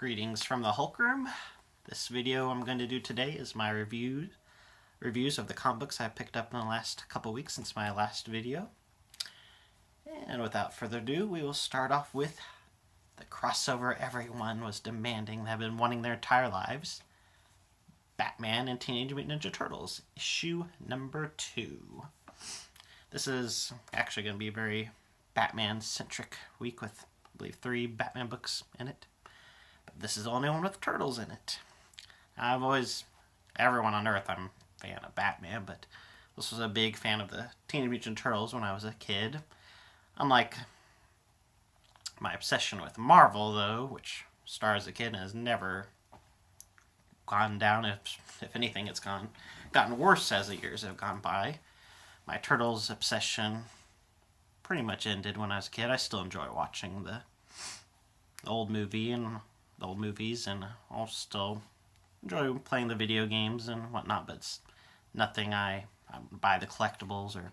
Greetings from the Hulk Room. This video I'm going to do today is my reviews of the comic books I picked up in the last couple weeks since my last video. And without further ado, we will start off with the crossover everyone was demanding, have been wanting their entire lives. Batman and Teenage Mutant Ninja Turtles, issue number 2. This is actually going to be a very Batman-centric week with, I believe, 3 Batman books in it. But this is the only one with turtles in it. Everyone on Earth, I'm a fan of Batman, but this was a big fan of the Teenage Mutant Turtles when I was a kid. Unlike my obsession with Marvel, though, which started as a kid and has never gone down. If anything, it's gotten worse as the years have gone by. My Turtles obsession pretty much ended when I was a kid. I still enjoy watching the old movies, and I'll still enjoy playing the video games and whatnot, but it's nothing I buy the collectibles or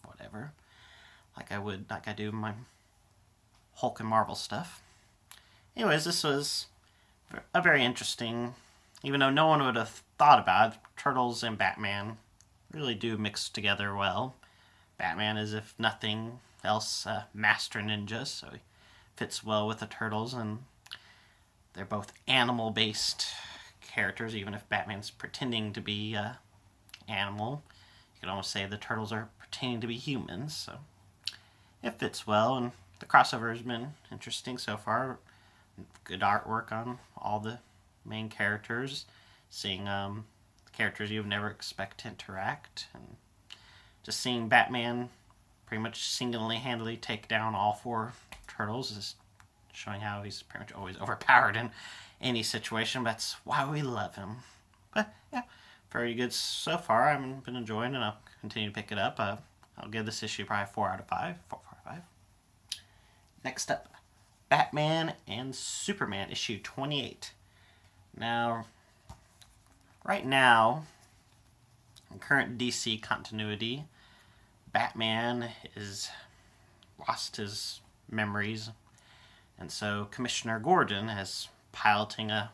whatever like I do my Hulk and Marvel stuff. Anyways, this was a very interesting, even though no one would have thought about it, Turtles and Batman really do mix together well. Batman is, if nothing else, a master ninja, so he fits well with the Turtles, and they're both animal-based characters, even if Batman's pretending to be an animal. You could almost say the Turtles are pretending to be humans, so it fits well, and the crossover has been interesting so far. Good artwork on all the main characters, seeing characters you would never expect to interact, and just seeing Batman pretty much single-handedly take down all 4 turtles is showing how he's pretty much always overpowered in any situation. That's why we love him. But yeah, very good so far. I've been enjoying it, and I'll continue to pick it up. I'll give this issue probably 4 out of 5. 4 out of 5. Next up, Batman and Superman, issue 28. Now, right now, in current DC continuity, Batman is lost his memories, and so Commissioner Gordon is piloting a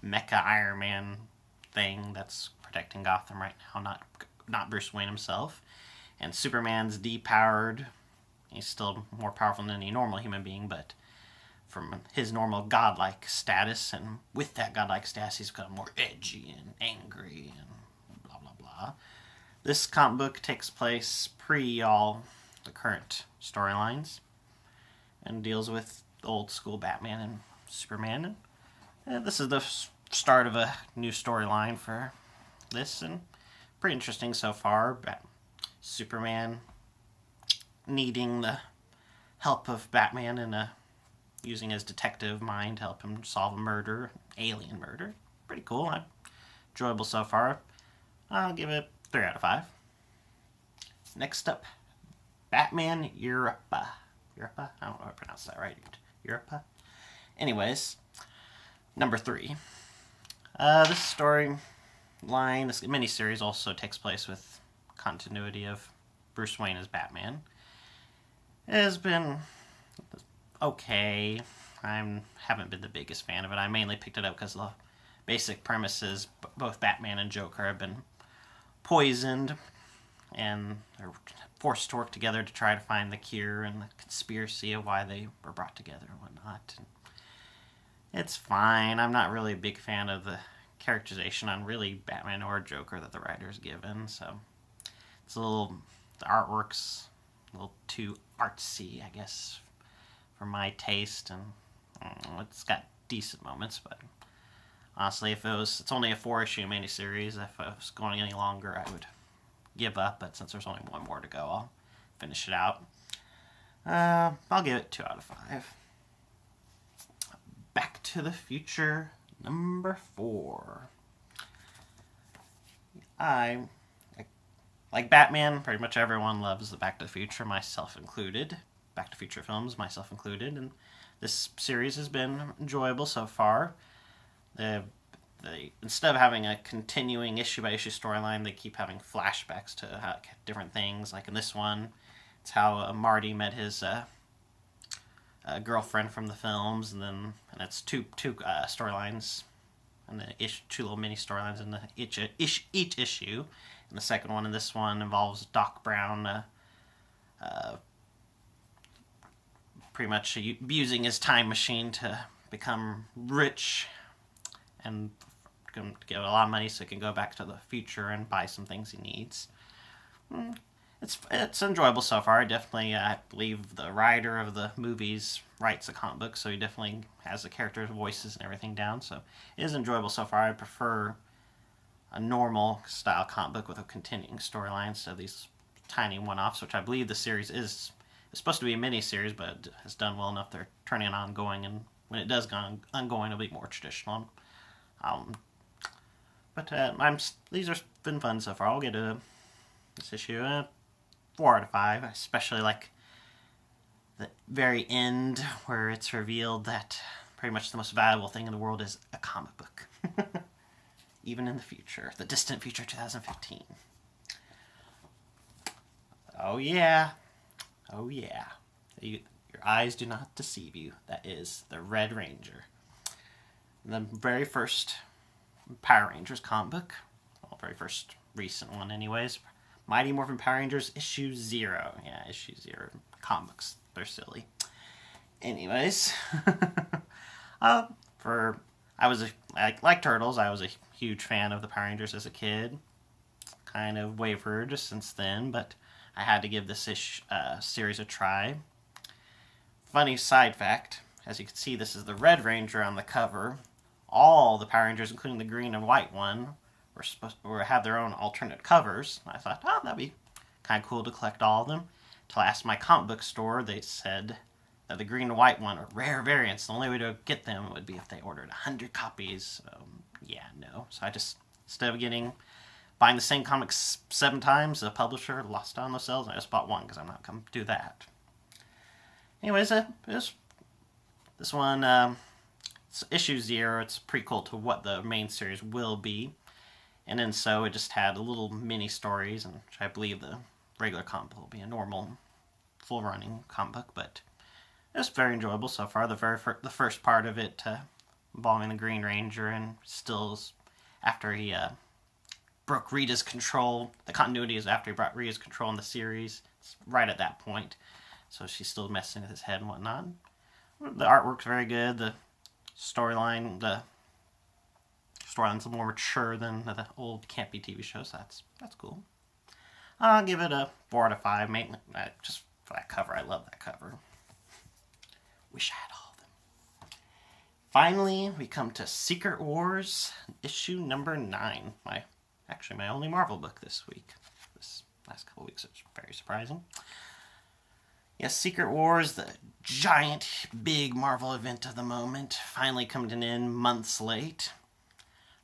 mecha Iron Man thing that's protecting Gotham right now, not Bruce Wayne himself. And Superman's depowered. He's still more powerful than any normal human being, but from his normal godlike status, and with that godlike status, he's become more edgy and angry and blah, blah, blah. This comic book takes place pre all the current storylines and deals with old school Batman and Superman. And this is the start of a new storyline for this, and pretty interesting so far. Superman needing the help of Batman and using his detective mind to help him solve a murder, alien murder. Pretty cool. Enjoyable so far. I'll give it 3 out of 5. Next up, Batman Europa. Europa? I don't know how to pronounce that right. Europa? Anyways, number 3. This storyline, this miniseries also takes place with continuity of Bruce Wayne as Batman. It has been okay. I haven't been the biggest fan of it. I mainly picked it up because the basic premise is both Batman and Joker have been poisoned, and they're forced to work together to try to find the cure, and the conspiracy of why they were brought together and whatnot. And it's fine. I'm not really a big fan of the characterization on really Batman or Joker that the writer's given, so it's the artwork's a little too artsy, I guess, for my taste, and it's got decent moments, but honestly, it's only a 4-issue miniseries. If it was going any longer, I would give up, but since there's only 1 more to go, I'll finish it out. I'll give it 2 out of 5. Back to the Future, number 4. Like Batman, pretty much everyone loves the Back to the Future, myself included. Back to the Future films, myself included, and this series has been enjoyable so far. Instead of having a continuing issue-by-issue storyline, they keep having flashbacks to different things. Like in this one, it's how Marty met his girlfriend from the films, and it's two storylines, and two little mini storylines in each issue. And the second one, and this one involves Doc Brown pretty much using his time machine to become rich and get a lot of money so he can go back to the future and buy some things he needs. It's enjoyable so far. Definitely, I believe the writer of the movies writes the comic book, so he definitely has the characters' voices and everything down. So it is enjoyable so far. I prefer a normal style comic book with a continuing storyline instead of these tiny one-offs, which I believe the series is supposed to be a mini-series, but has done well enough they're turning it ongoing, and when it does go ongoing, it'll be more traditional. These have been fun so far. I'll get this issue 4 out of 5. I especially like the very end where it's revealed that pretty much the most valuable thing in the world is a comic book. Even in the future, the distant future, 2015. Oh yeah. Oh yeah. Your eyes do not deceive you. That is the Red Ranger. The very first Power Rangers comic book. Well, very first recent one anyways. Mighty Morphin Power Rangers issue 0. Yeah, issue 0. Comics. They're silly. Anyways. I like Turtles. I was a huge fan of the Power Rangers as a kid. Kind of wavered since then, but I had to give this series a try. Funny side fact, as you can see, this is the Red Ranger on the cover. All the Power Rangers, including the green and white one, were supposed to have their own alternate covers. I thought, that'd be kind of cool to collect all of them. Until I asked my comic book store, they said that the green and white one are rare variants. The only way to get them would be if they ordered 100 copies. Yeah, no. So I just, instead of buying the same comics 7 times, the publisher lost on those sales, and I just bought one because I'm not going to do that. Anyways, this one, it's issue 0. It's a prequel to what the main series will be. And then so it just had little mini stories, and which I believe the regular comic book will be a normal, full-running comic book, but it's very enjoyable so far. The first part of it involving the Green Ranger, and still after he broke Rita's control. The continuity is after he brought Rita's control in the series. It's right at that point. So she's still messing with his head and whatnot. The artwork's very good. The storyline's a more mature than the old campy TV show, so that's cool. I'll give it a 4 out of 5, mainly just for that cover. I love that cover. Wish I had all of them. Finally, we come to Secret Wars, issue number 9. My only Marvel book this week. This last couple weeks, it's very surprising. Yes, Secret Wars, the giant, big Marvel event of the moment, finally coming in months late.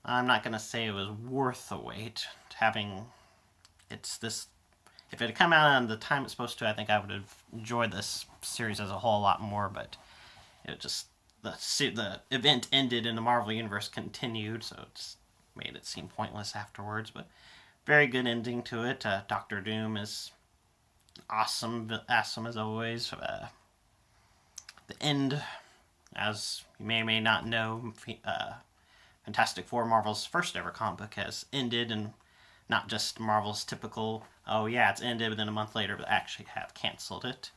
I'm not going to say it was worth the wait. If it had come out on the time it's supposed to, I think I would have enjoyed this series as a whole a lot more, but it just, the event ended and the Marvel Universe continued, so it just made it seem pointless afterwards, but very good ending to it. Doctor Doom is awesome as always. The end, as you may or may not know, Fantastic Four, Marvel's first ever comic book, has ended, and not just Marvel's typical, oh yeah, it's ended, but then a month later, but actually have canceled it.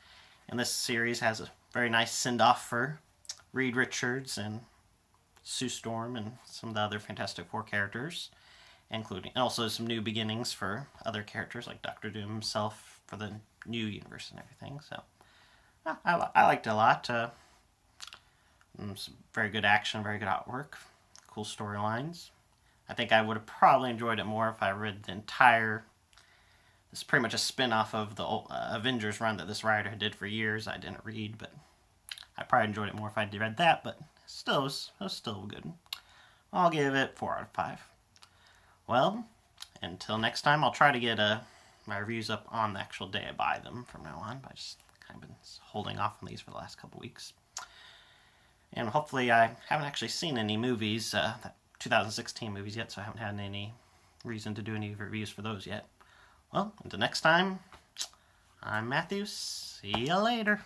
And this series has a very nice send-off for Reed Richards and Sue Storm and some of the other Fantastic Four characters, including also some new beginnings for other characters like Doctor Doom himself for the new universe and everything. So I liked it a lot. Some very good action, very good artwork, cool storylines. I think I would have probably enjoyed it more if I read the entire... It's pretty much a spin-off of the old, Avengers run that this writer did for years. I didn't read, but I probably enjoyed it more if I did read that, but still, it was still good. I'll give it 4 out of 5. Well, until next time, I'll try to get my reviews up on the actual day I buy them from now on, but I just kind of been holding off on these for the last couple weeks. And hopefully I haven't actually seen any movies, 2016 movies yet, so I haven't had any reason to do any reviews for those yet. Well, until next time, I'm Matthew. See you later.